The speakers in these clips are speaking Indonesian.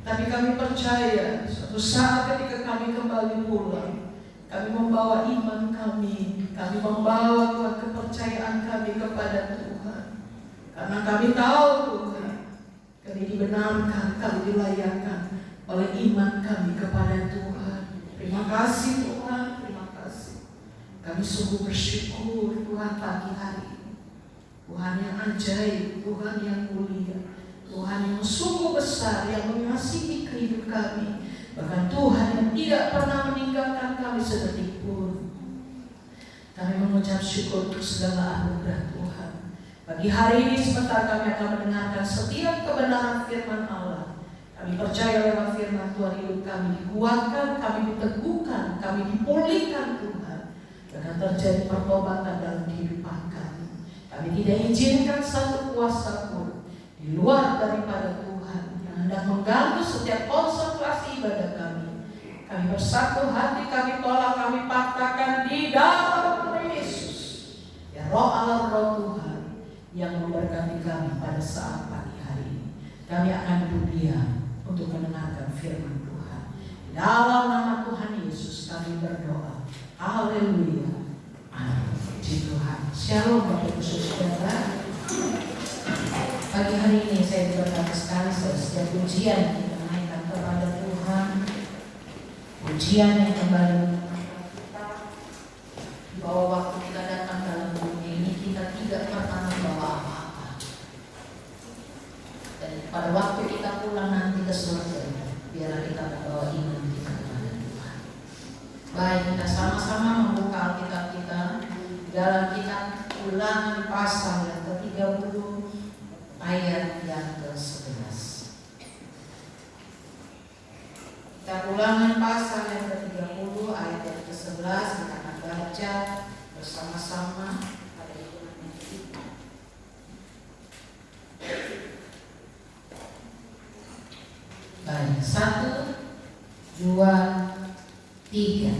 Tapi kami percaya suatu saat ketika kami kembali pulang, kami membawa iman kami membawa Tuhan kepercayaan kami kepada Tuhan. Karena kami tahu Tuhan, kami dibenarkan, kami dilayakkan oleh iman kami kepada Tuhan. Terima kasih Tuhan, terima kasih. Kami sungguh bersyukur Tuhan pagi hari ini. Tuhan yang ajaib, Tuhan yang mulia, Tuhan yang sungguh besar, yang mengasihi kehidupan kami. Bahkan Tuhan yang tidak pernah meninggalkan kami sedetik pun. Kami mengucap syukur untuk segala anugerah Tuhan. Pagi hari ini sebentar kami akan mendengarkan setiap kebenaran firman Allah. Kami percaya lewat firman Tuhan hidup kami dikuatkan, kami diteguhkan, kami dipulihkan Tuhan. Akan terjadi pertobatan dalam kehidupan kami. Kami tidak izinkan satu kuasa pun di luar daripada Tuhan yang hendak mengganggu setiap konsentrasi ibadah kami. Kami bersatu hati, kami tolak, kami patahkan di dalam nama Yesus. Ya Roh Allah, Roh Tuhan yang memberkati kami pada saat pagi hari ini. Kami akan duduk diam untuk mendengarkan firman Tuhan. Di dalam nama Tuhan Yesus kami berdoa. Haleluya. Amin. Puji Tuhan. Shalom Bapak Ibu Saudara. Pagi hari ini saya berkata sekali setiap pujian yang kita naikkan kepada Tuhan, pujian yang kembali menyenangkan kita, bahwa waktu kita datang dalam dunia ini kita tidak pernah membawa apa-apa. Dan pada waktu kita pulang nanti ke surga, biarlah kita membawa iman kita kepada Tuhan. Baik, kita sama-sama membuka Alkitab kita dalam kitab Ulangan pasal yang ke-30 ayat yang ke-11. Kitab Ulangan pasal yang ke-30 ayat yang ke-11 kita akan baca bersama-sama pada hitungan kita. Baik, 1, 2, 3.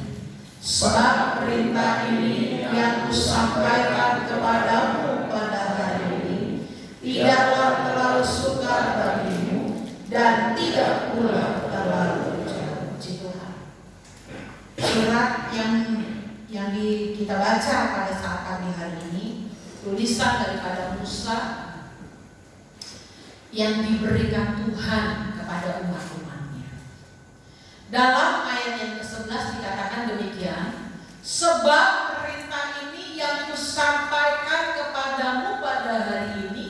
Sebab perintah ini yang kusampaikan kepadamu pada hari ini tidaklah terlalu sukar bagimu dan tidak pula terlalu jauh. Tuhan. Surat yang kita baca pada saat pagi hari ini, tulisan daripada Musa yang diberikan Tuhan kepada umat-umatnya. Dalam ayat yang ke-11 dikatakan demikian, sebab perintah ini yang kusampaikan kepadamu pada hari ini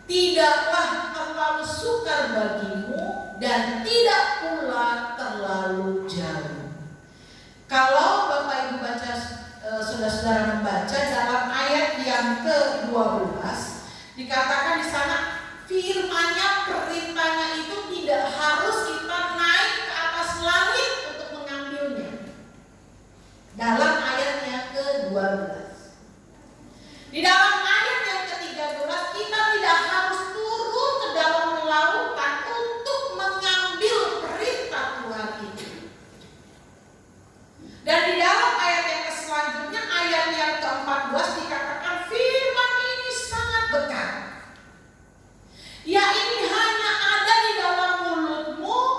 tidaklah terlalu sukar bagimu dan tidak pula terlalu jauh. Kalau Bapak Ibu baca, saudara-saudara membaca dalam ayat yang ke-12 dikatakan di sana firman-Nya, perintahnya itu tidak harus kita naik ke atas langit untuk mengambilnya. Dalam ayat yang ke-12. Di dalam ayat yang ke-13 kita tidak harus turun ke dalam lautan untuk mengambil perintah Tuhan itu. Dan di dalam ayat yang selanjutnya, ayat yang ke-14 dikatakan firman ini sangat dekat. Ya, ini hanya ada di dalam mulutmu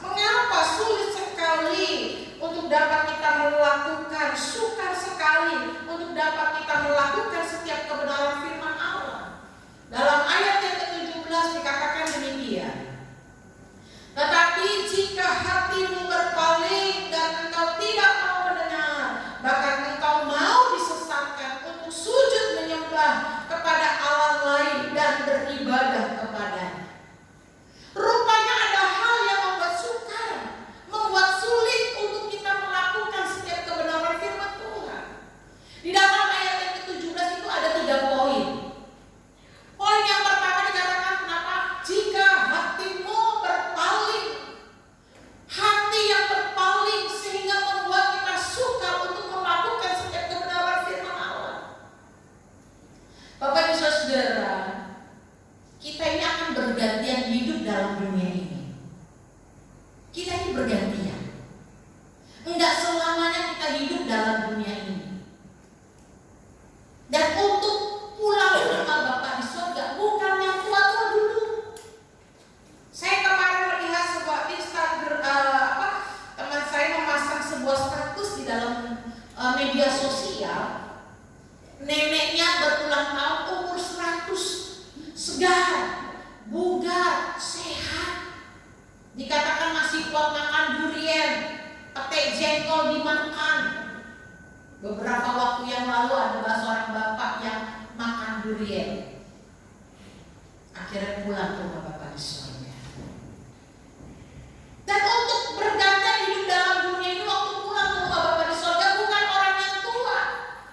Mengapa sulit sekali untuk dapat kita melakukan, sukar sekali untuk dapat kita melakukan setiap kebenaran firman Allah? Dalam ayat yang ke-17 dikatakan demikian. Tetapi jika hatimu berpaling dan engkau tidak mau mendengar, bahkan engkau mau disesatkan untuk sujud menyembah kepada Allah lain dan beribadah kepadanya. Rupanya ada hal yang membuat sukar, membuat sulit untuk kita melakukan setiap kebenaran firman Tuhan. Di dalam ayat yang ke-17 itu ada 3 poin. Poin yang pertama dikatakan kenapa? Jika hatimu berpaling. Hati yang berpaling sehingga membuat kita sukar untuk melakukan setiap kebenaran firman Allah. Bapak Ibu Saudara, kita ini akan bergantian hidup dalam dunia ini. Kita ini bergantian. Enggak selamanya kita hidup dalam dunia ini. Dan untuk pulang ke rumah Bapa di surga bukan yang tua-tua dulu. Saya kemarin melihat sebuah Instagram, teman saya memasang sebuah status di dalam media sosial. Neneknya berulang tahun, umur 100, segar, bugar, sehat. Dikatakan masih kuat makan durian, petai jengkol dimakan. Beberapa waktu yang lalu ada seorang bapak yang makan durian. Akhirnya pulang ke rumah Bapa di surga. Dan untuk bergantian hidup dalam dunia ini, waktu pulang ke rumah Bapa di surga bukan orang yang tua.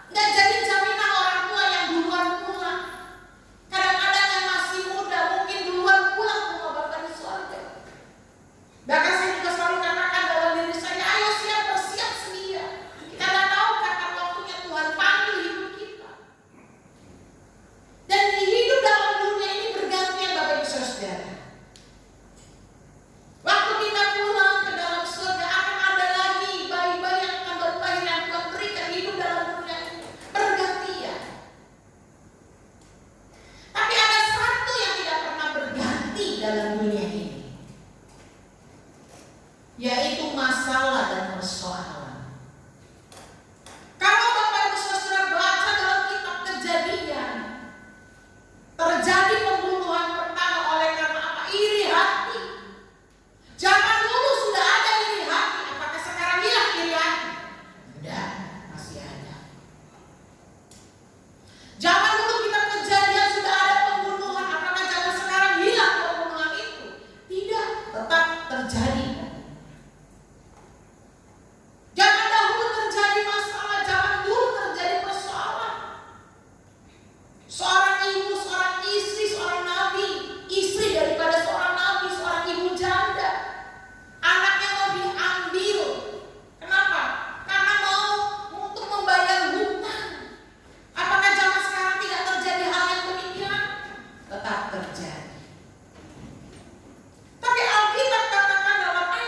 Nggak jadi jaminan orang tua yang duluan pulang. Kadang-kadang yang masih muda mungkin duluan pulang ke rumah Bapa di surga. Bahkan saya juga selalu katakan dalam diri saya, ayo siap bersiap sedia. Kita nggak tahu kapan waktunya Tuhan panggil hidup kita. Dan di hidup dalam dunia ini bergantian Bapak Ibu Saudara. Waktu kita pulang ke dalam surga akan ada lagi bayi-bayi yang akan berlahir yang Tuhan berikan hidup dalam dunia ini. Bergantian. Tapi ada satu yang tidak pernah berganti dalam dunia ini, yaitu masalah dan persoalan. Kalau Bapak Ibu Saudara baca dalam kitab Kejadian, terjadi pembunuhan pertama oleh karena apa? Iri hati. Zaman dulu sudah ada iri hati. Apakah sekarang hilang iri hati? Tidak, masih ada. Zaman dulu kitab Kejadian sudah ada pembunuhan. Apakah zaman sekarang hilang pembunuhan itu? Tidak, tetap terjadi. Zaman dahulu terjadi masalah, zaman dulu terjadi persoalan. Seorang ibu, seorang istri, seorang nabi, istri daripada seorang nabi, seorang ibu janda, anaknya mau diambil. Kenapa? Karena mau untuk membayar hutang. Apakah zaman sekarang tidak terjadi hal yang demikian? Tetap terjadi. Tapi Alkitab katakan dalam ayat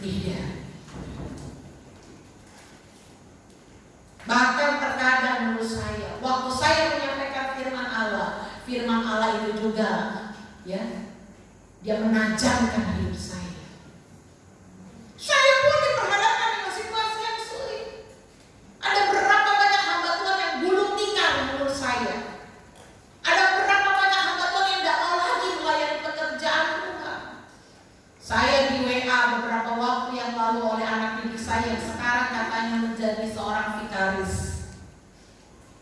Tidak. Bahkan terkadang menurut saya, waktu saya menyampaikan firman Allah itu juga, ya, dia menajamkan hidup saya. Saya pun diperhadapkan dengan situasi yang sulit. Ada berapa banyak hamba Tuhan yang gulung tikar menurut saya. Ada berapa banyak hamba Tuhan yang tidak mau lagi melayani pekerjaan Tuhan. Saya di WA beberapa waktu yang lalu oleh anak didik saya yang sekarang katanya menjadi seorang vikaris.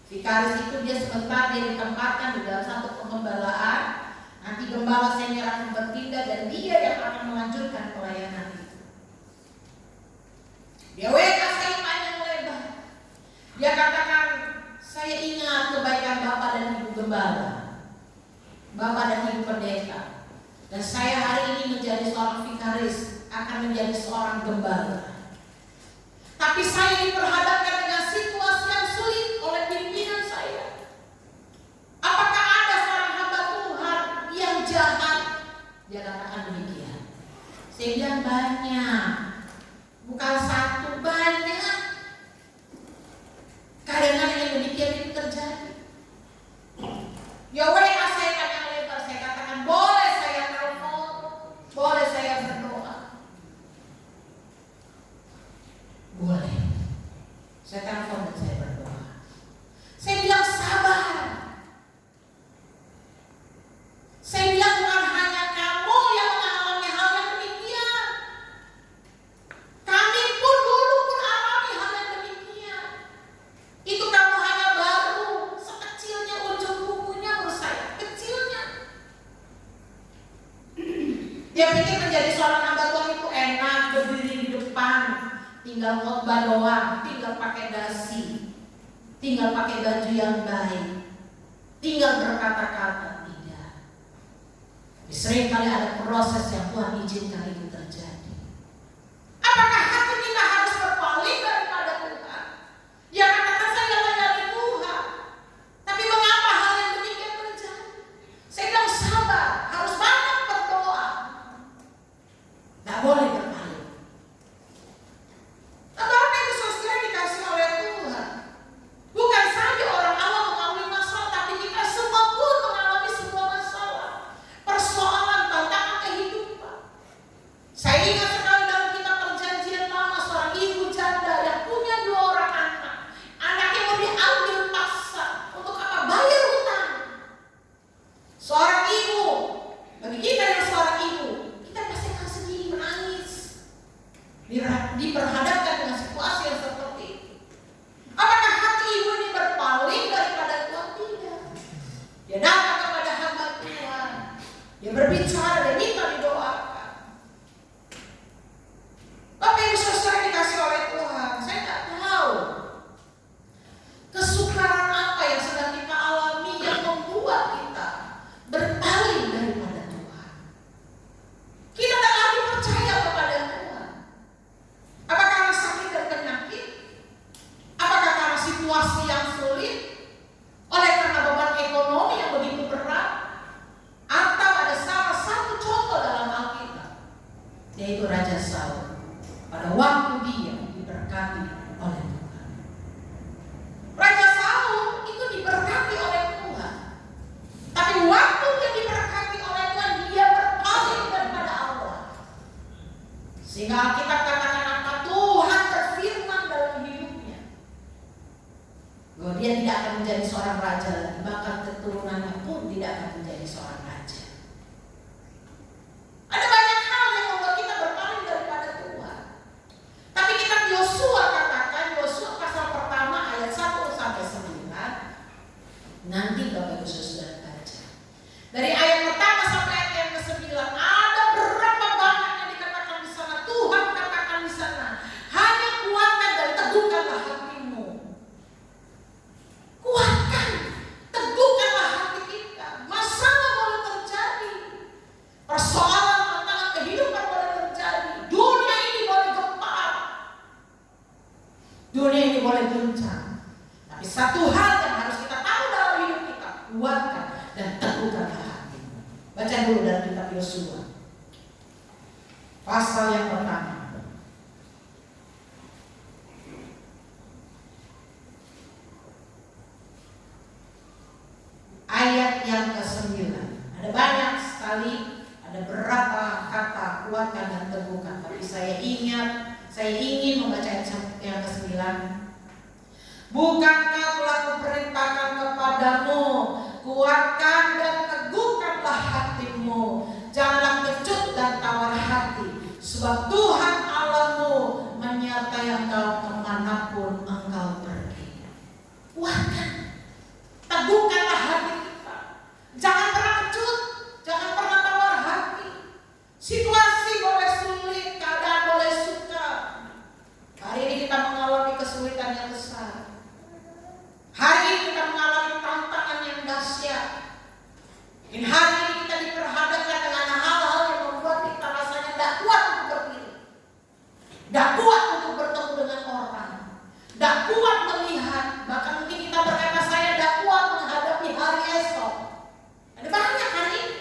Vikaris itu dia sebentar dia ditempatkan di dalam satu pengembalaan. Nanti gembala senior akan berpindah dan dia yang akan melanjutkan pelayanan itu. Dia WA saya panjang lebar. Dia katakan, saya ingat kebaikan Bapak dan Ibu Gembala, Bapak dan Ibu Pendeta, dan saya hari ini menjadi seorang vikaris, akan menjadi seorang gembala. Tapi saya diperhadapkan dengan situasi yang sulit oleh pimpinan saya. Apakah ada seorang hamba Tuhan yang jahat? Dia katakan demikian. Saya bilang banyak, bukan satu, banyak. Kadang-kadang yang demikian itu terjadi. Ya WA saya panjang lebar, saya katakan boleh saya telepon, boleh saya berdoa. Boleh. Saya telepon dan saya berdoa. Saya bilang sabar. Saya bilang bukan hanya kamu yang mengalami hal yang demikian. Kami pun dulu pun alami hal yang demikian. Itu kamu hanya baru sekecilnya ujung kukunya menurut saya, kecilnya. Dia pikir menjadi seorang hamba Tuhan itu enak, berdiri di depan, tinggal khotbah doang, tinggal pakai dasi, tinggal pakai baju yang baik, tinggal berkata-kata. Tidak. Seringkali ada proses yang Tuhan izinkan itu terjadi. Apakah hati kita harus berpaling daripada Tuhan? Ya katakan saya melayani Tuhan. Tapi mengapa hal yang demikian terjadi? Saya bilang sabar, harus banyak berdoa. Tidak boleh berpaling. Bapak Ibu Saudara dikasih oleh Tuhan. Bukan saja orang awam mengalami masalah, tapi kita semua pun mengalami sebuah masalah, persoalan, tantangan kehidupan. Saya ingat sekali dalam kitab Perjanjian Lama, seorang ibu janda yang punya 2 orang anak. Anaknya mau diambil paksa untuk apa? Bayar hutang. Seorang ibu, bagi kita yang seorang ibu, kita pasti akan sedih, menangis, diperhadapkan dengan situasi yang seperti itu. Apakah hati ibu ini berpaling daripada Tuhan? Tidak. Dia datang kepada hamba Tuhan. Dia berbicara dan minta didoakan. Bapak Ibu Saudara dikasih oleh Tuhan, saya tak tahu kesukaran apa yang sedang kita alami yang membuat kita berpaling daripada Tuhan. Kita tak lagi percaya kepada Tuhan. Apakah karena sakit dan penyakit? Apakah karena situasi yang sulit? Oleh karena beban ekonomi yang begitu berat? Atau ada salah satu contoh dalam Alkitab, yaitu Raja Saul. Pada waktu dia diberkati oleh Tuhan. Raja Saul itu diberkati oleh Tuhan. Tapi waktu dia diberkati oleh Tuhan, dia berpaling daripada Allah. Sehingga kita katakan apa? Tuhan berfirman dalam hidupnya bahwa dia tidak akan menjadi seorang raja lagi, bahkan keturunannya pun tidak akan menjadi seorang raja. Ada banyak hal yang membuat kita berpaling daripada Tuhan. Tapi kitab Yosua katakan, Yosua pasal pertama ayat 1 sampai 9. Nanti Bapak Ibu Saudara baca. Dari ayat pertama sampai ayat yang ke-9 ada berapa banyak yang dikatakan di sana. Tuhan katakan di sana, hanya kuatkan dan teguhkanlah hatimu. Kuatkan, teguhkanlah hati kita. Masalah boleh terjadi, persoalan tantangan kehidupan boleh terjadi, dunia ini boleh gempar, dunia ini boleh guncang. Tapi satu hal yang harus kita tahu dalam hidup kita, kuatkan dan teguhkanlah hatimu. Baca dulu dalam kitab Yosua pasal yang pertama teguhkan. Tapi saya ingin membaca yang ke-9. Bukankah telah kuperintahkan kepadamu, kuatkan dan teguhkanlah hatimu, janganlah kecut dan tawar hati, sebab Tuhan Allahmu menyertai engkau kemanapun engkau pergi. Kuatkan, teguhkanlah hati kita, jangan pernah kecut, jangan pernah tawar hati. Situasi boleh sulit, keadaan boleh sukar. Hari ini kita mengalami kesulitan yang besar. Hari ini kita mengalami tantangan yang dahsyat. Mungkin hari ini kita diperhadapkan dengan hal-hal yang membuat kita rasanya tidak kuat untuk berdiri, tidak kuat untuk bertemu dengan orang, tidak kuat melihat. Bahkan mungkin kita berkata, saya tidak kuat menghadapi hari esok. Ada banyak hari ini.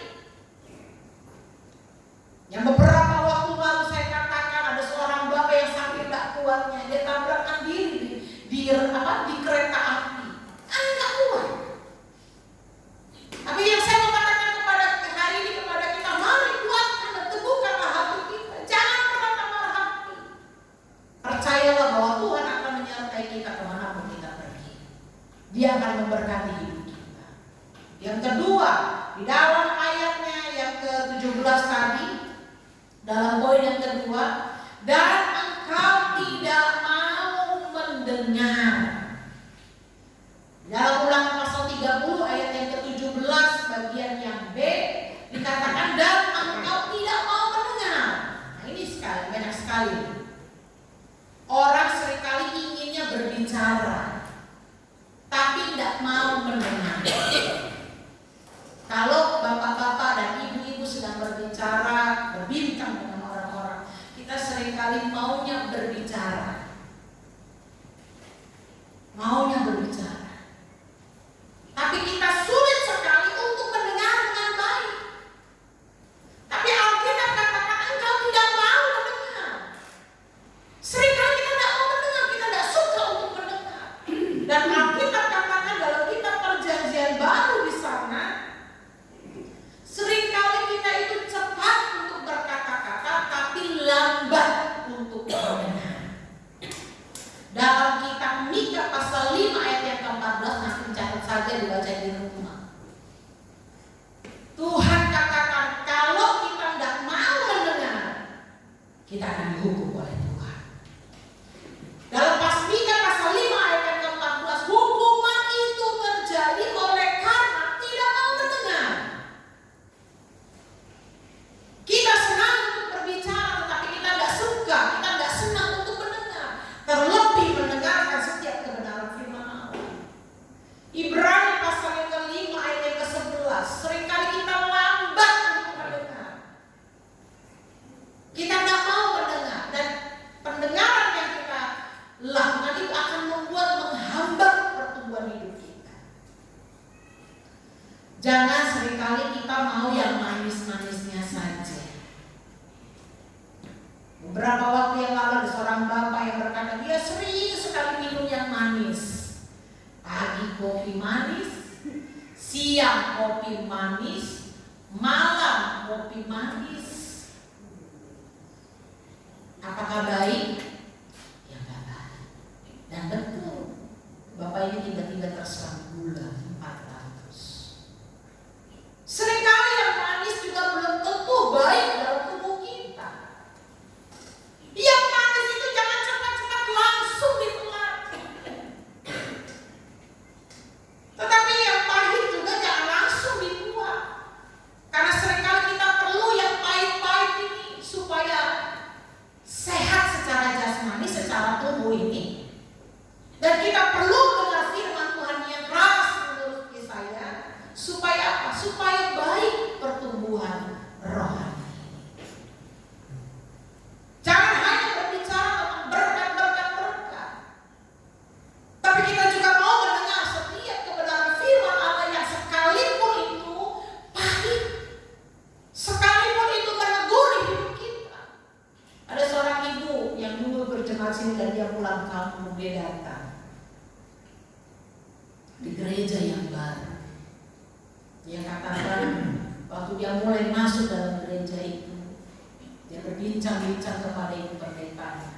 Yang beberapa waktu lalu saya katakan, ada seorang bapak yang sampai tidak kuatnya, dia tabrakan diri di kereta api. Nggak kuat. Tapi yang saya mau katakan kepada hari ini kepada kita, mari kuatkan dan teguhkanlah hati kita. Jangan pernah tawar hati. Percayalah bahwa Tuhan akan menyertai kita kemanapun kita pergi. Dia akan memberkati hidup kita. Yang kedua, di dalam ayatnya yang ke-17 tadi, dalam poin yang kedua, dan engkau tidak mau mendengar. Dalam Ulangan pasal 30 ayat yang ke-17 bagian yang B dikatakan, dan engkau tidak mau mendengar. Nah ini banyak sekali. Orang seringkali inginnya berbicara, tapi tidak mau mendengar. Kalau bapak-bapak dan ibu-ibu sedang berbicara, berbincang dengan orang-orang, kita seringkali maunya berbicara. Tapi kita sulit sekali untuk mendengar dengan baik. Tapi Alkitab katakan engkau tidak mau mendengar. Seringkali kita tidak mau mendengar, kita tidak suka untuk mendengar. Dan Alkitab katakan dalam kitab Perjanjian Baru di sana, seringkali kita itu cepat untuk berkata-kata, tapi lambat untuk mendengar. Dalam kitab Mika pasal 5 ayat yang ke-14, nanti catat saja, dibaca di rumah. Tuhan katakan kalau kita tidak mau mendengar, kita akan dihukum oleh Tuhan. Dalam Mika pasal 5 ayat yang ke-14, hukuman itu terjadi oleh karena tidak mau mendengar. Kita senang untuk berbicara, tetapi kita tidak suka, kita tidak senang untuk mendengar. Terlebih mendengarkan setiap kebenaran firman Allah. Ibrani pasal yang ke-5 ayat yang ke-11, seringkali kita lambat untuk mendengar. Kita tidak mau mendengar, dan pendengaran yang kita lakukan itu akan membuat menghambat pertumbuhan hidup kita. Jangan seringkali kita mau yang manis-manisnya saja. Beberapa waktu yang lalu ada seorang bapak yang berkata, dia sering sekali minum yang manis. Pagi kopi manis, siang kopi manis, malam kopi manis. Apakah baik? Ya nggak baik. Dan betul, bapak ini tiba-tiba terserang gula 400. Seringkali yang manis juga belum tentu baik dalam tubuh kita. Yang manis itu jangan cepat-cepat langsung ditelan. Tetapi yang pahit juga jangan langsung dibuang. Karena seringkali kita perlu yang pahit-pahit ini supaya sehat secara jasmani, secara tubuh ini. Dan kita perlu dengar firman Tuhan yang keras menurut Yesaya, supaya apa? Supaya baik pertumbuhan rohani. Jangan hanya berbicara tentang berkat, tapi kita juga mau mendengar setiap kebenaran firman Allah yang sekalipun itu pahit, sekalipun itu menegur hidup kita. Ada seorang ibu yang dulu berjemaat sini dan dia pulang kampung, dia datang di gereja yang baru. Dia katakan waktu dia mulai masuk dalam gereja itu, Dia berbincang-bincang kepada ibu pendetanya.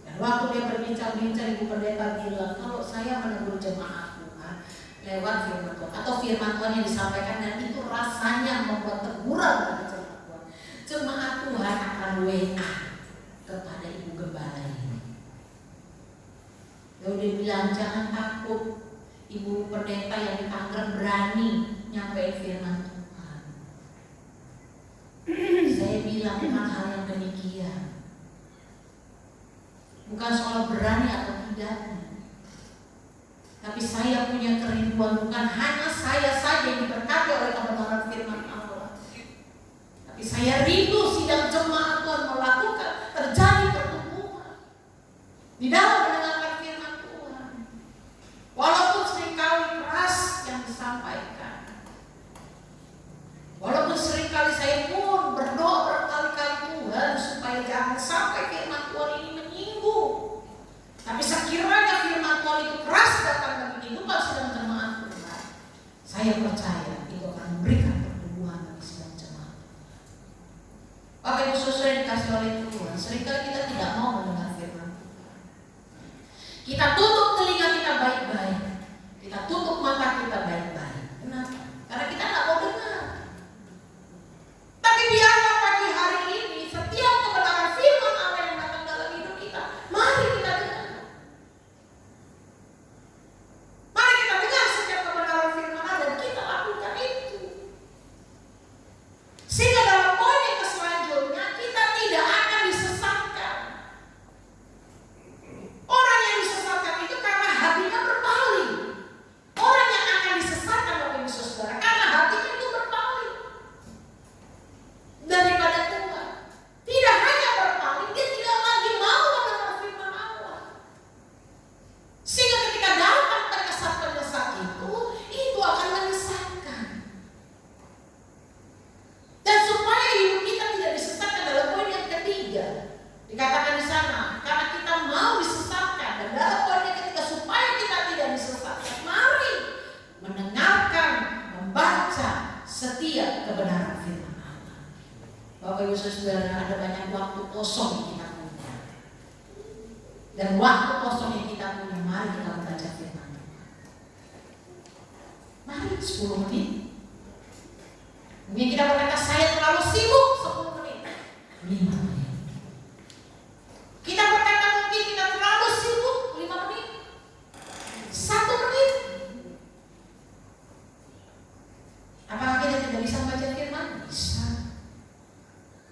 Dan waktu dia berbincang-bincang, ibu pendeta bilang, kalau saya menegur jemaat Tuhan lewat firman Tuhan atau firman Tuhan yang disampaikan, dan itu rasanya membuat teguran bagi jemaat Tuhan, jemaat Tuhan akan WA kepada ibu gembala ini. Lalu dia bilang, jangan takut, ibu pendeta yang di Tangerang berani nyampein firman Tuhan. Saya bilang bukan hal yang demikian, bukan soal berani atau tidaknya, tapi saya punya kerinduan bukan hanya saya saja yang diberkati oleh kebenaran firman Allah, tapi saya rindu sidang jemaat Tuhan melakukan terjadi pertumbuhan di dalam mendengarkan firman Tuhan. Walaupun seringkali keras yang disampaikan, walaupun seringkali saya pun berdoa berkali-kali Tuhan supaya jangan sampai firman Tuhan ini menyinggung, tapi sekiranya firman Tuhan itu keras datang bagi kehidupan sedang jemaat Tuhan, saya percaya itu akan memberikan pertumbuhan bagi sedang jemaat. Bapak Ibu Saudara yang dikasih oleh Tuhan, seringkali kita tidak mau mendengar firman Tuhan. Kita tutup telinga kita baik-baik, kita tutup mata kita baik-baik. Kenapa? Karena kita tidak mau dengar. Tapi biarlah pagi hari ini setiap kebenaran firman Allah yang datang dalam hidup kita, mari kita dengar. Mari kita dengar setiap kebenaran firman Allah dan kita lakukan itu. Sehingga dalam poin yang selanjutnya kita tidak akan disesatkan. Orang yang disesatkan itu karena hatinya berpaling. Orang yang akan disesatkan Bapak Ibu Saudara karena hatinya itu berpaling daripada Tuhan. Tidak hanya berpaling, dia tidak lagi mau mendengar firman Allah. Sehingga ketika datang penyesat-penyesat itu akan menyesatkan. Dan supaya hidup kita tidak disesatkan, dalam poin yang ketiga dikatakan di sana, karena kita mau disesatkan, dan dalam poin yang ketiga supaya kita tidak disesatkan, mari mendengarkan, membaca setiap kebenaran firman Allah. Bapak Ibu Saudara, ada banyak waktu kosong yang kita punya, dan waktu kosong yang kita punya, mari kita membaca firman Tuhan. Mari 10 menit. Mungkin kita berkata, saya terlalu sibuk, 10 menit, 5 menit. Kita berkata mungkin kita terlalu sibuk, 5 menit, 1 menit. Apakah kita tidak bisa membaca firman? Bisa.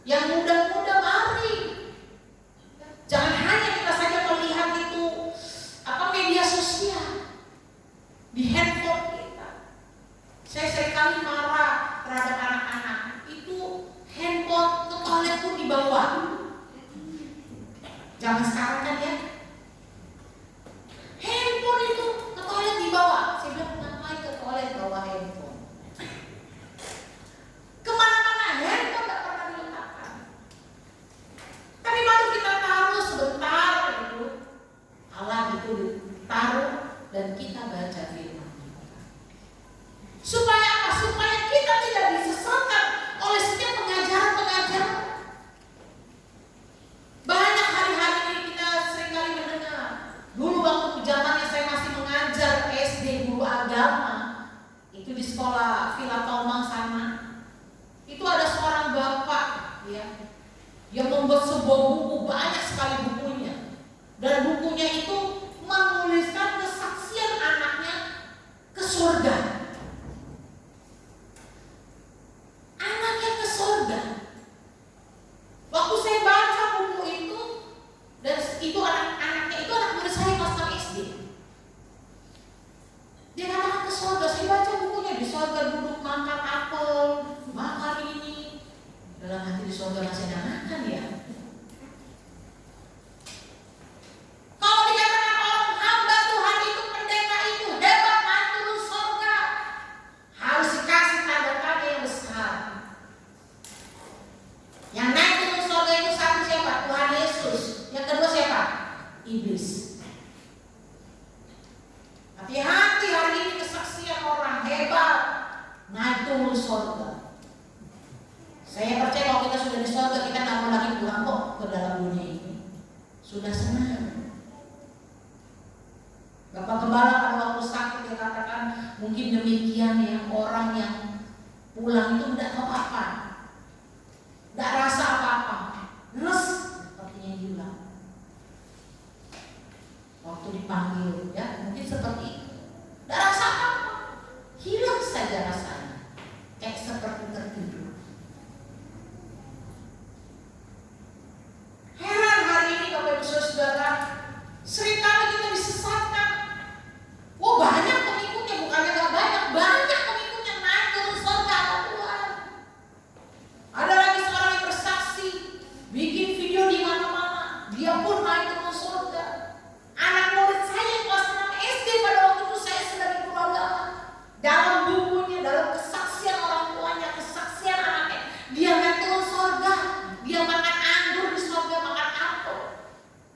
Yang muda-muda mari. Jangan hanya kita saja melihat itu media sosial di handphone kita. Saya seringkali marah terhadap anak-anak. Itu handphone ke toilet pun dibawa. Jangan sekarang kan ya. Handphone itu ke toilet dibawa. Saya bilang, ngapain ke toilet bawa handphone? Kemana-mana handphone tak pernah diletakkan. Tapi baru kita taruh sebentar itu, alat itu ditaruh dan kita baca firman kita. Supaya apa? Supaya kita tidak disesatkan oleh setiap pengajaran-pengajaran. Banyak hari-hari ini kita seringkali mendengar. Dulu waktu zamannya saya masih mengajar SD guru agama, itu di sekolah Villa Tomang sana, itu ada seorang bapak ya, yang membuat sebuah buku, banyak sekali bukunya, dan bukunya itu menuliskan kesaksian anaknya ke surga. Anaknya ke surga. Waktu saya baca buku itu, dan itu anaknya itu anak murid saya kelas 6 SD. Dia katakan ke surga. Saya baca bukunya, di surga duduk makan apel, makan ini. Dalam hati, di surga masih ada makan ya. Kalau dikatakan lagunya ini sudah senang. Bapak Gembala pada waktu sakit dia katakan mungkin demikian ya, orang yang pulang itu tidak tahu apa, tidak rasa apa-apa, les sepertinya hilang. Waktu dipanggil ya mungkin seperti itu, tidak rasa apa-apa, hilang saja rasanya, kayak seperti tertidur. Heran hari ini Bapak Ibu Saudara, seringkali kita disesatkan. Oh banyak pengikutnya, bukannya gak banyak, banyak pengikutnya naik turun surga sama Tuhan. Ada lagi seorang yang bersaksi, bikin video di mana-mana, dia pun naik turun surga. Anak murid saya yang kelas 6 SD pada waktu itu saya sedang di Pulau Dama. Dalam bukunya, dalam kesaksian orang tuanya, kesaksian anaknya, dia naik turun surga, dia makan anggur di surga, makan apel.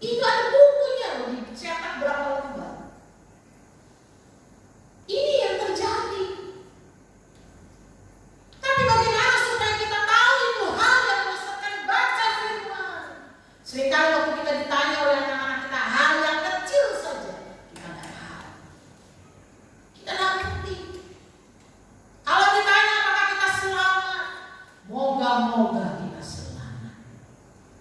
Itu ada bukunya loh, dicetak berapa lembar. Ini yang terjadi. Tapi bagaimana supaya kita tahu itu hal yang menyesatkan? Baca firman. Seringkali waktu kita ditanya oleh anak-anak kita hal yang kecil saja, kita tidak tahu, kita tidak ngerti. Kalau ditanya apakah kita selamat, moga-moga kita selamat.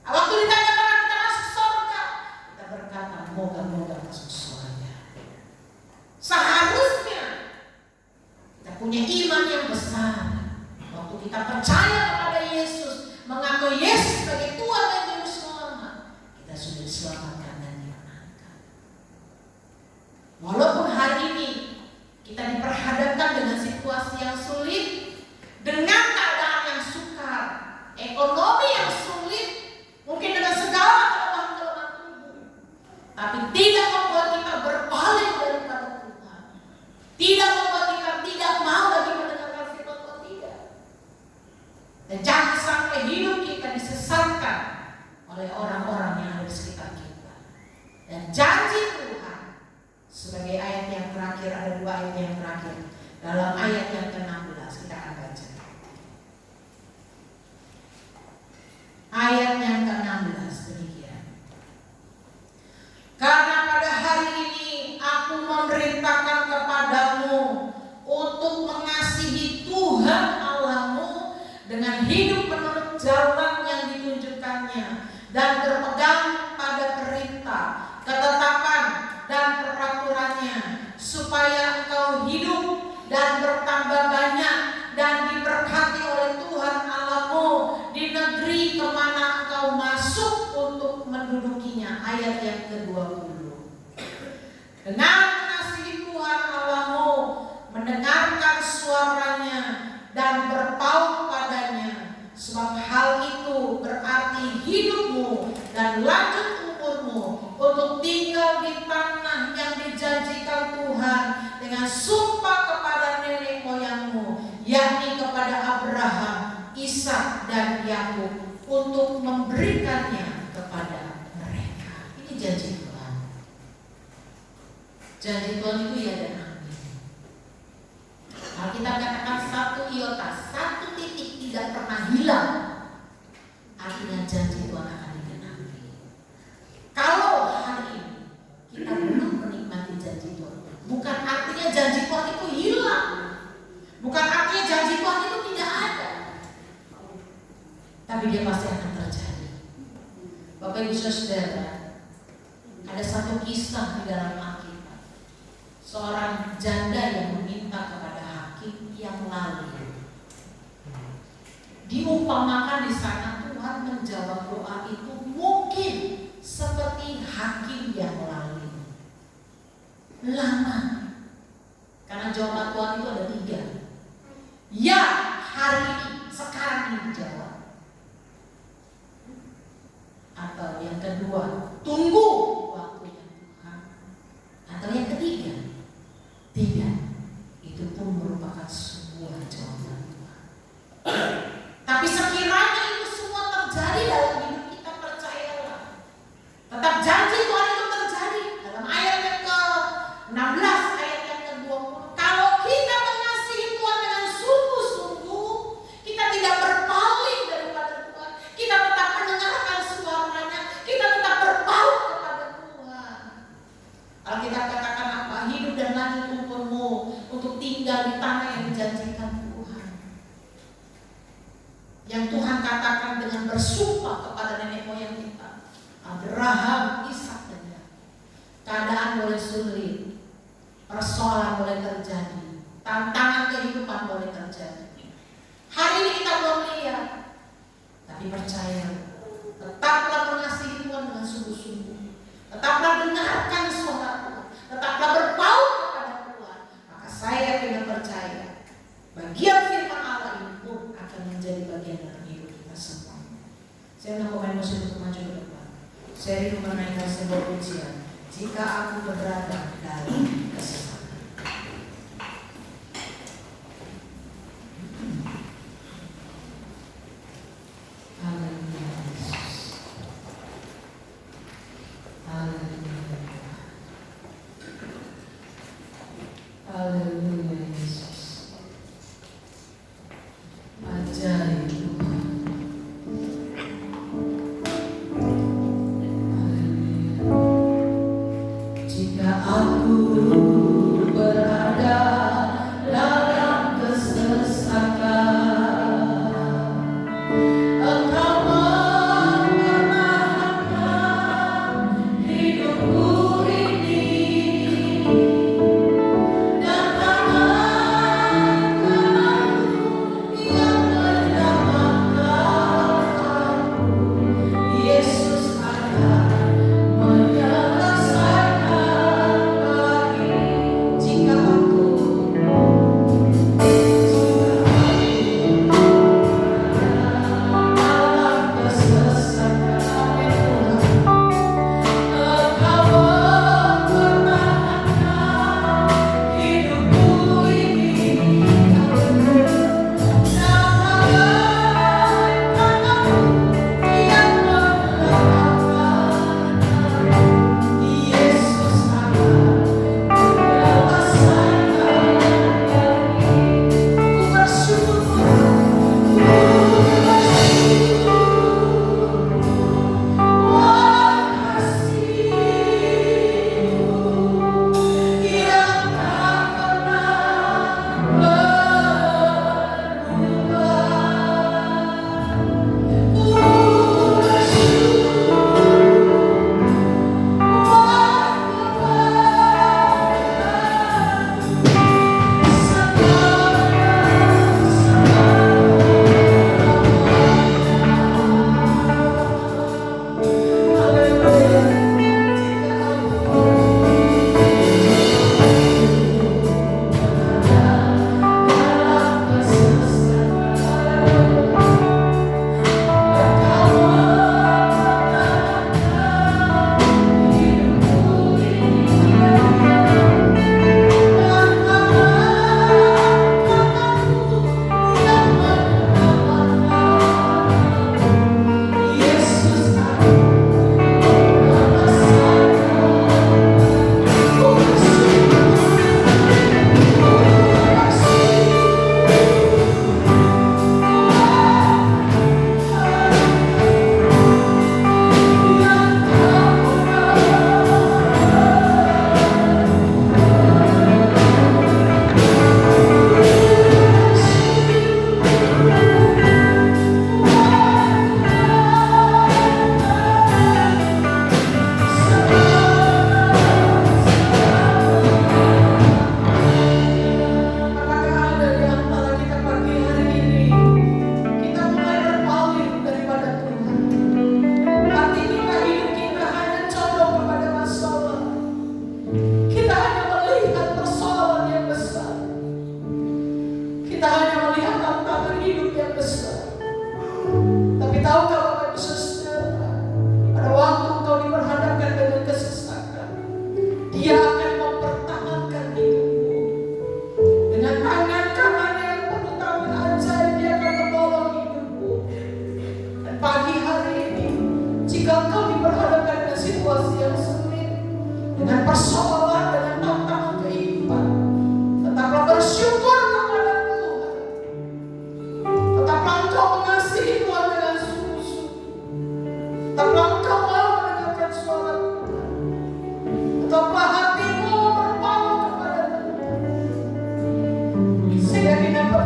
Waktu ditanya apakah kita masuk surga, kita berkata moga-moga masuk surga. Seharusnya kita punya iman yang besar. Waktu kita percaya kepada Yesus, mengaku Yesus sebagai Tuhan dan Juru Selamat, kita sudah diselamatkan dan dimenangkan. Walaupun hari ini kita diperhadapkan dengan situasi yang sulit, dengan keadaan yang sukar, ekonomi yang sulit, mungkin dengan segala kelemahan-kelemahan tubuh, tapi tidak membuat kita berpaling daripada Tuhan, tidak membuat kita tidak mau lagi mendengarkan firman Tuhan, tidak. Dan jangan sampai hidup kita disesatkan oleh orang-orang yang ada di sekitar kita. Dan janji Tuhan sebagai ayat yang terakhir, ada 2 ayat yang terakhir. Dalam ayat yang ke-16 kita akan baca. Ayat yang ke-16 demikian. Karena pada hari ini aku memerintahkan kepadamu untuk mengasihi Tuhan Allahmu dengan hidup menurut jalan yang ditunjukkannya dan berpegang pada perintah, ketetapan dan peraturannya, supaya engkau hidup dan bertambah banyak dan diberkati oleh Tuhan Allahmu di negeri kemana engkau masuk untuk mendudukinya. Ayat yang ke-20. Dengan mengasihi Tuhan Allahmu, mendengarkan suaranya dan berpaut padanya, sebab hal itu berarti hidupmu dan lanjut umurmu untuk tinggal di tanah yang dijanjikan Tuhan dengan sumpah kepada nenek moyangmu, yakni kepada Abraham, Ishak dan Yakub, untuk memberikannya kepada mereka. Ini janji Tuhan. Janji Tuhan itu ya dan amin. Alkitab katakan 1 iota, 1 titik tidak pernah hilang. Artinya janji Tuhan akan digenapi. Kalau hari ini kita belum menikmati janji Tuhan, bukan artinya janji Tuhan itu hilang, bukan artinya janji Tuhan itu tidak ada, tapi dia pasti akan terjadi. Bapak Ibu Saudara, ada satu kisah di dalam Alkitab, seorang janda yang meminta kepada hakim yang lalai. Diumpamakan di sana Tuhan menjawab doa itu mungkin seperti hakim yang lalai, lama, karena jawaban Tuhan itu ada 3. Ya, hari ini, sekarang ini dijawab. Atau yang kedua, tunggu waktunya Tuhan. Atau yang ketiga, tidak. Itu pun merupakan sebuah jawaban Tuhan. Tapi sekiranya itu semua terjadi dalam hidup kita, percayalah, tetap janji Tuhan itu terjadi. Dalam ayat yang ke-16, ayat yang ke-20, kalau kita mengasihi Tuhan dengan sungguh-sungguh, tinggal di tanah yang dijanjikan Tuhan. Yang Tuhan katakan dengan bersumpah kepada nenek moyang kita, Abraham, Ishak dan Yakub. Keadaan boleh sulit, persoalan boleh terjadi, tantangan kehidupan boleh terjadi. Hari ini kita belum lihat, tapi percaya, tetaplah mengasihi Tuhan dengan sungguh-sungguh. Tetaplah dengarkan suara Tuhan, tetaplah berpaut kepada Tuhan. Maka saya yakin dan percaya, bagian firman Allah ini pun akan menjadi bagian dalam hidup kita semua. Saya nak pemain musik untuk maju ke depan. Saya ingin menaikkan sebuah pujian. Jika aku berada dalam kesesatan.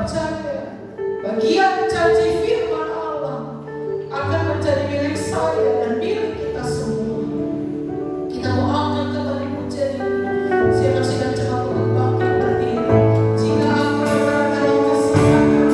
percaya bagian janji firman Allah akan menjadi milik saya dan milik kita semua. Kita mau angkat kembali pujian ini. Saya masih akan cepat untuk bangkit berdiri. Jika aku berada dalam kesesatan,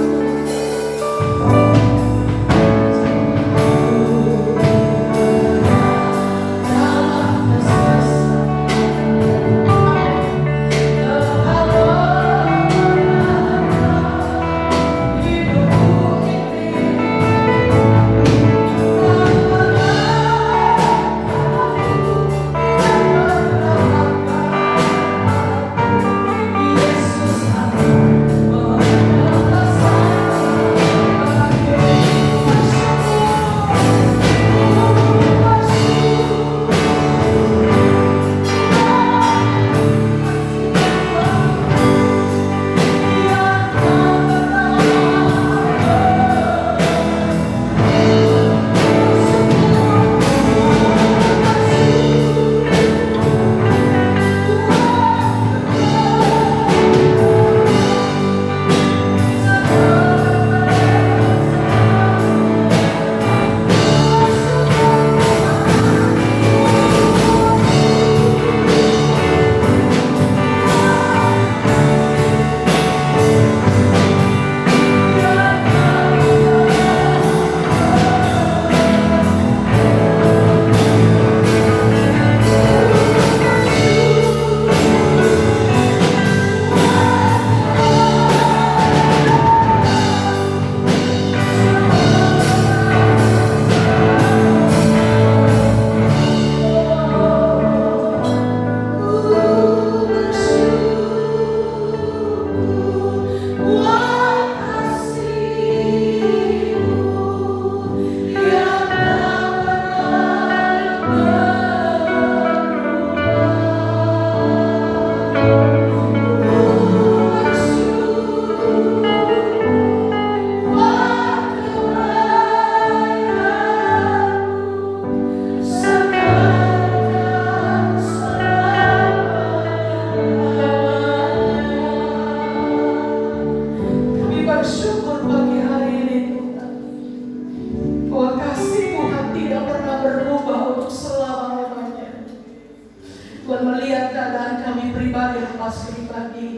Tuhan melihat keadaan kami pribadi lepas pribadi.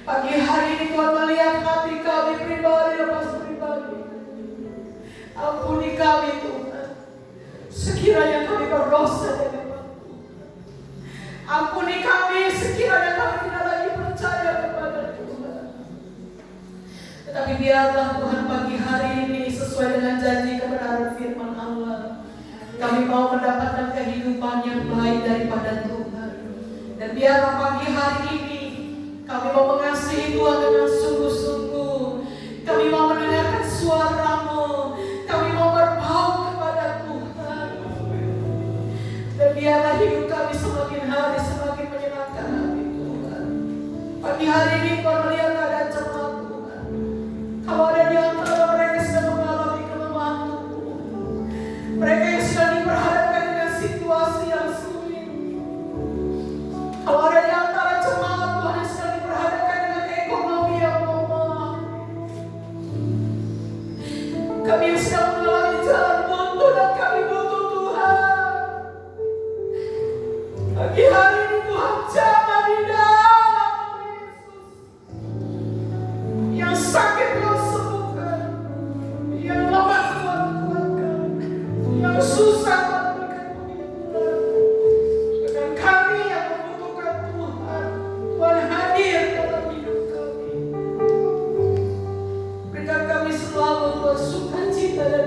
Pagi hari ini Tuhan melihat hati kami pribadi lepas pribadi. Ampuni kami Tuhan, sekiranya kami berdosa di hadapan Tuhan. Ampuni kami sekiranya kami tidak lagi percaya kepada Tuhan. Tetapi biarlah Tuhan pagi hari ini sesuai dengan janji kebenaran firman Allah, kami mau mendapatkan kehidupan yang baik daripada Tuhan. Dan biarlah pagi hari ini kami mau mengasihi Tuhan dengan sungguh-sungguh. Kami mau mendengarkan suara-Mu. Kami mau berbau kepada Tuhan. Dan biarlah hidup kami semakin hari semakin menyenangkan hati Tuhan. Pagi hari ini Tuhan melihat keadaan jemaat Tuhan. Kalau ada di antara mereka yang sedang mengalami kelemahan tubuh, mereka yang sedang diperhadapkan dengan situasi yang sulit, kalau ada di antara jemaat Tuhan yang sedang diperhadapkan dengan ekonomi yang lemah, kami yang sedang mengalami jalan buntu dan kami butuh Tuhan. Pagi hari ini Tuhan jamah di dalam Yesus. Yang sakit Tuhan sembuhkan, yang lemah Tuhan kuatkan, yang susah Tuhan berikan penghiburan. Dan kami yang membutuhkan Tuhan, Tuhan hadir dalam hidup kami. Berikan kami selalu Tuhan sukacita dan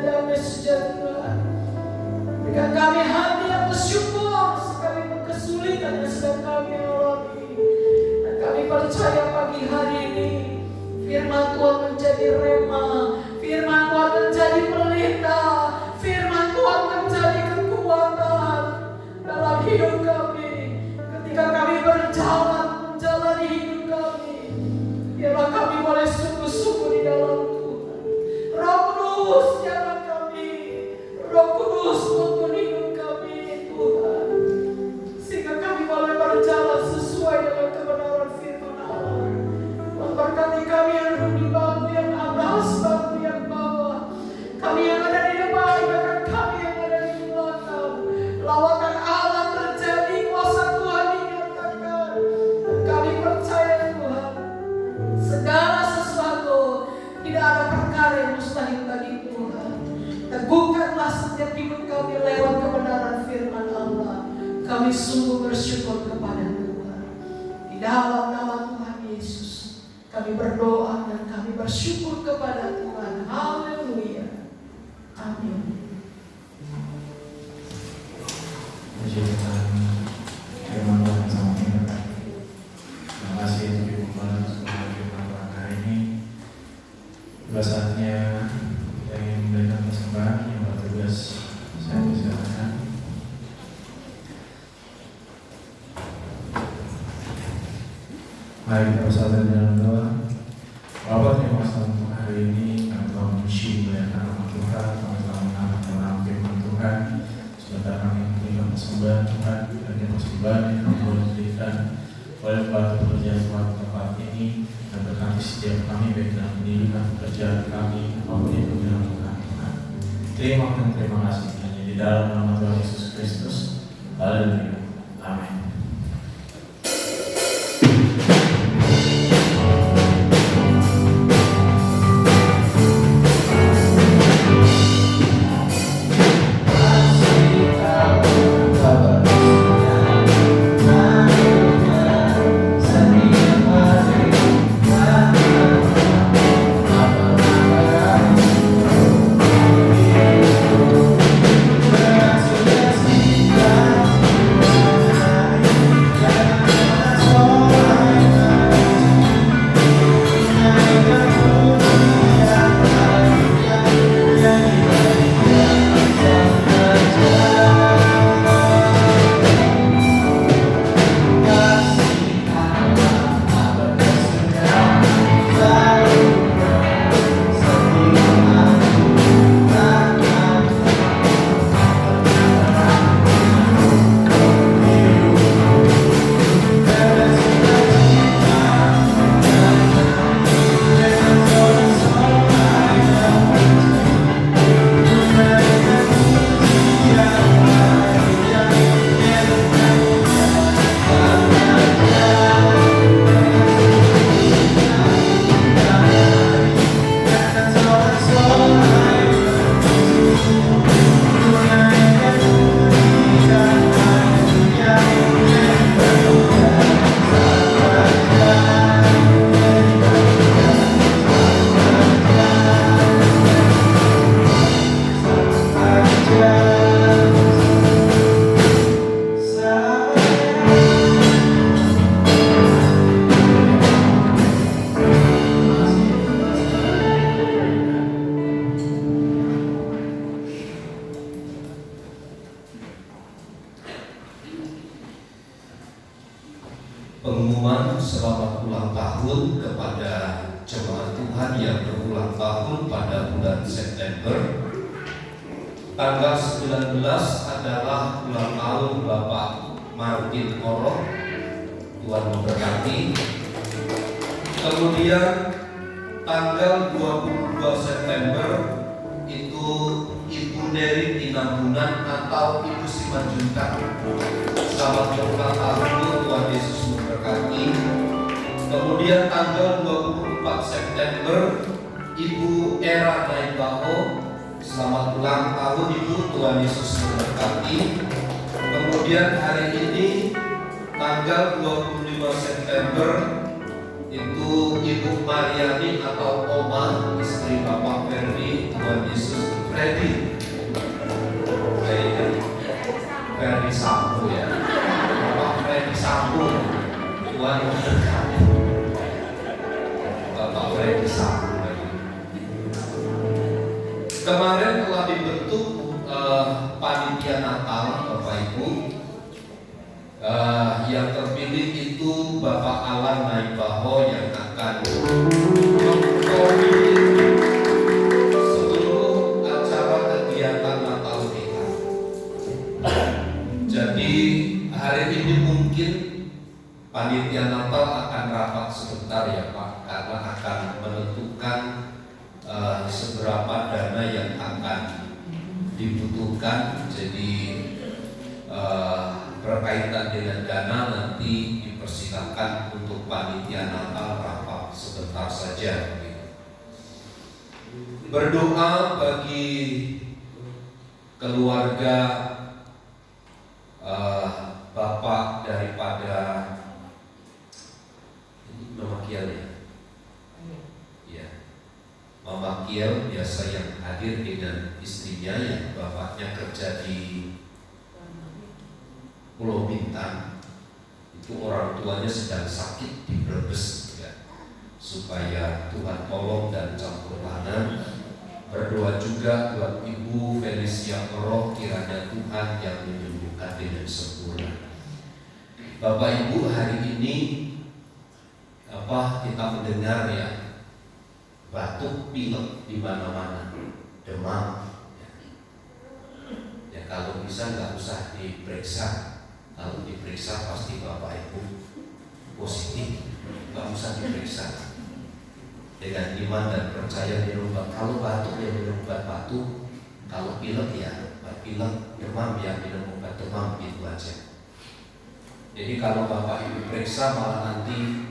Kami sungguh bersyukur kepada Tuhan. Di dalam nama Tuhan Yesus, kami berdoa dan kami bersyukur kepada Tuhan. Haleluya. Amin. Puji Tuhan, firman Tuhan sama kita. Terima kasih untuk Ibu Gembala semoga firman Tuhan hari ini. Tiba saatnya kita ingin memberikan persembahan yang bertugas. Saya persilakan. Mari kita bersatu dalam doa. Bapa, terima kasih untuk hari ini. Kami telah memuji muliakan nama Tuhan. Kami telah mengenal firman Tuhan. Sebentar kami memberikan persembahan Tuhan. Dan persembahan yang kami boleh berikan oleh bantu pekerjaan Tuhan tempat ini dan berkati setiap kami baik dalam pendidikan pekerjaan kami maupun itu dalam Tuhan. Terima kasih hanya di dalam nama Tuhan Yesus Kristus. Haleluya. Amin. Pengumuman selamat ulang tahun kepada jemaat Tuhan yang berulang tahun pada bulan September. Tanggal 19 adalah ulang tahun Bapak Martin Oroh. Tuhan memberkati. Kemudian tanggal 22 September itu Ibu Neri Tinambunan atau Ibu Simanjuntak. Selamat ulang tahun, Tuhan Yesus memberkati. Kemudian tanggal 24 September Ibu Era Naibaho. Selamat ulang tahun Ibu, Tuhan Yesus memberkati. Kemudian hari ini tanggal 25 September itu Ibu Mariani atau Oma, istri Bapak Ferdi. Tuhan Yesus Ferdi Sambo ya, Bapak Ferdi Sambo. Tuhan memberkati Bapak Ferdi Sambo. Kemarin telah dibentuk panitia Natal Bapak Ibu. Yang terpilih itu Bapak Alan Naibaho yang akan mengkoordinir seluruh acara kegiatan Natal kita. Jadi hari ini mungkin panitia Natal akan rapat sebentar ya Pak, karena akan menentukan seberapa dana yang akan dibutuhkan. Jadi berkaitan dengan dana nanti dipersilakan untuk panitia Natal rapat sebentar saja. Berdoa bagi keluarga dampak daripada ini Mama Kiel ya. Ya, Mama Kiel biasa yang hadir dengan istrinya yang bapaknya kerja di Pulau Bintan. Itu orang tuanya sedang sakit di Brebes ya. Supaya Tuhan tolong dan campur tangan. Berdoa juga buat Ibu Felicia Oroh, kiranya Tuhan yang menyembuhkan dengan sempurna. Bapak Ibu, hari ini kita mendengar ya, batuk pilek di mana-mana, demam. Ya kalau bisa nggak usah diperiksa. Kalau diperiksa pasti Bapak Ibu positif, nggak usah diperiksa. Dengan iman dan percaya minum obat. Kalau batuk ya minum obat batuk, kalau pilek ya obat pilek, demam ya minum obat demam, gitu aja. Jadi kalau Bapak Ibu periksa malah nanti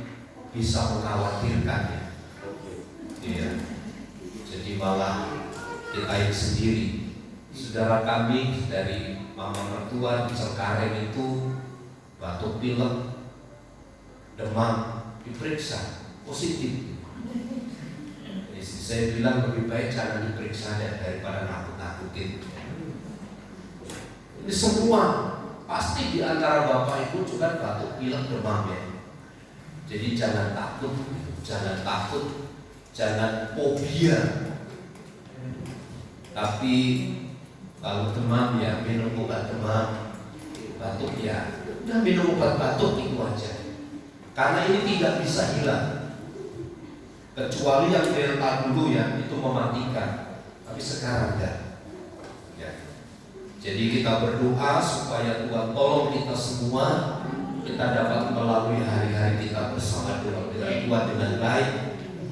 bisa mengkhawatirkan ya. Iya. Jadi malah kita sendiri. Saudara kami dari Mama Mertua di Cengkareng itu batuk pilek, demam, diperiksa positif. Saya bilang lebih baik jangan diperiksa daripada nakut-nakutin. Ini semua pasti di antara Bapak Ibu juga batuk pilek demam ya. Jadi jangan takut, jangan fobia. Tapi kalau demam ya minum obat demam, batuk ya udah minum obat batuk, itu aja. Karena ini tidak bisa hilang. Kecuali yang delta dulu ya, itu mematikan. Tapi sekarang enggak ya. Jadi kita berdoa supaya Tuhan tolong kita semua, kita dapat melalui hari-hari kita bersama dengan Tuhan dengan baik.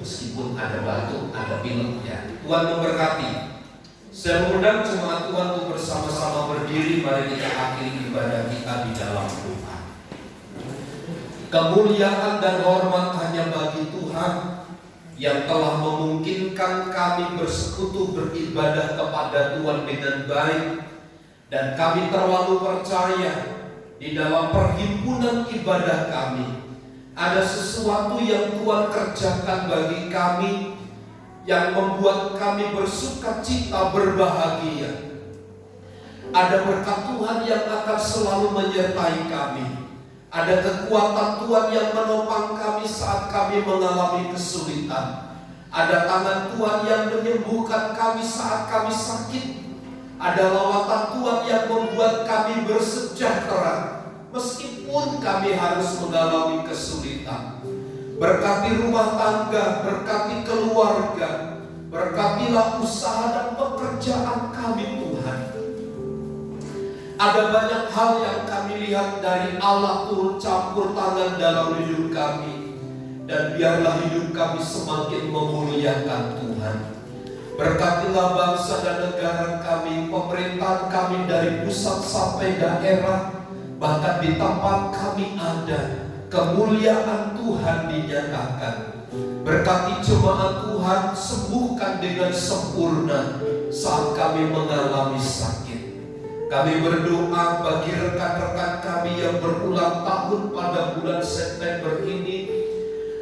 Meskipun ada batuk, ada pilek ya. Tuhan memberkati. Saya mengundang jemaat Tuhan untuk bersama-sama berdiri. Mari kita akhiri ibadah kita di dalam doa. Kemuliaan dan hormat hanya bagi Tuhan yang telah memungkinkan kami bersekutu beribadah kepada Tuhan dengan baik, dan kami terlalu percaya di dalam perhimpunan ibadah kami ada sesuatu yang Tuhan kerjakan bagi kami yang membuat kami bersukacita, berbahagia. Ada berkat Tuhan yang akan selalu menyertai kami. Ada kekuatan Tuhan yang menopang kami saat kami mengalami kesulitan. Ada tangan Tuhan yang menyembuhkan kami saat kami sakit. Ada lawatan Tuhan yang membuat kami bersejahtera meskipun kami harus mengalami kesulitan. Berkati rumah tangga, berkati keluarga, berkatilah usaha dan pekerjaan kami Tuhan. Ada banyak hal yang kami lihat dari Allah turun campur tangan dalam hidup kami, dan biarlah hidup kami semakin memuliakan Tuhan. Berkatilah bangsa dan negara kami, pemerintahan kami dari pusat sampai daerah, bahkan di tempat kami ada, kemuliaan Tuhan dinyatakan. Berkati jemaat Tuhan, sembuhkan dengan sempurna saat kami mengalami sakit. Kami berdoa bagi rekan-rekan kami yang berulang tahun pada bulan September ini.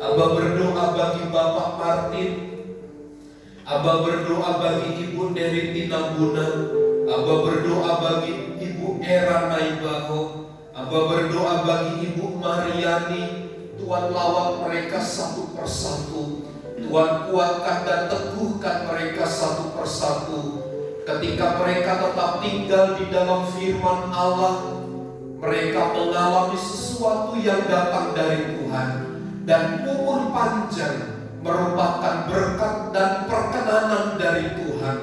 Abah berdoa bagi Bapak Martin. Abah berdoa bagi Ibu Neriti Nambunan. Abah berdoa bagi Ibu Era Naibaho. Abah berdoa bagi Ibu Mariani. Tuhan lawat mereka satu persatu. Tuhan kuatkan dan teguhkan mereka satu persatu. Ketika mereka tetap tinggal di dalam firman Allah, mereka mengalami sesuatu yang datang dari Tuhan. Dan umur panjang merupakan berkat dan perkenanan dari Tuhan,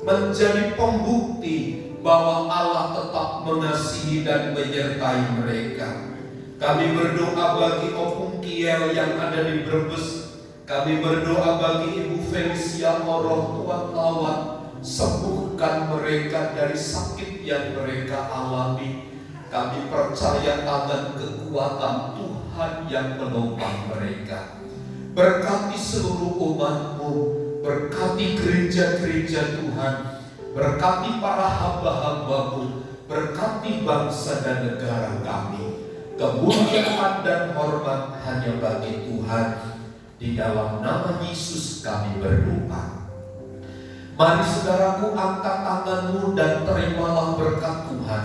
menjadi pembukti bahwa Allah tetap mengasihi dan menyertai mereka. Kami berdoa bagi Opung Kiel yang ada di Brebes. Kami berdoa bagi Ibu Felicia Oroh, Tuhan lawat, sembuhkan mereka dari sakit yang mereka alami. Kami percaya tangan kekuatan Tuhan yang menopang mereka. Berkati seluruh umat-Mu, berkati gereja-gereja Tuhan, berkati para hamba-hamba-Mu, berkati bangsa dan negara kami. kemuliaan dan hormat hanya bagi Tuhan. Di dalam nama Yesus kami berdoa. Mari saudaraku, angkat tanganmu dan terimalah berkat Tuhan.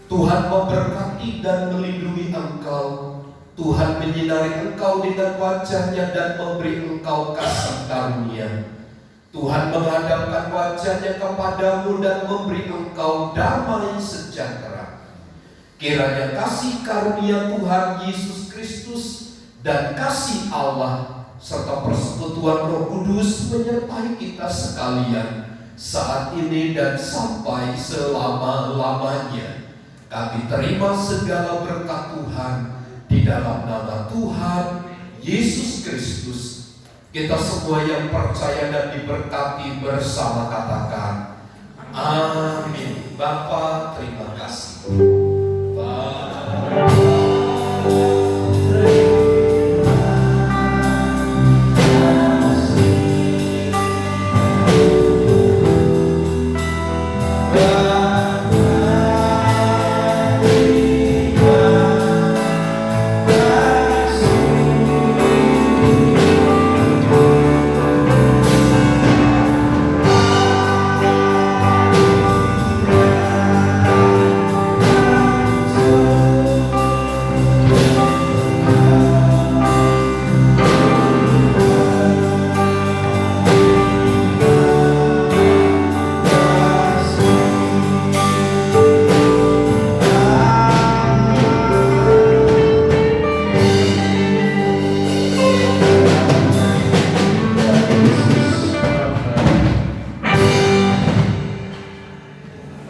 Tuhan memberkati dan melindungi engkau. Tuhan menyinari engkau dengan wajah-Nya dan memberi engkau kasih karunia. Tuhan menghadapkan wajah-Nya kepadamu dan memberi engkau damai sejahtera. Kiranya kasih karunia Tuhan Yesus Kristus dan kasih Allah serta persekutuan Roh Kudus menyertai kita sekalian saat ini dan sampai selama-lamanya. Kami terima segala berkat Tuhan di dalam nama Tuhan Yesus Kristus. Kita semua yang percaya dan diberkati bersama katakan amin. Bapa, terima kasih.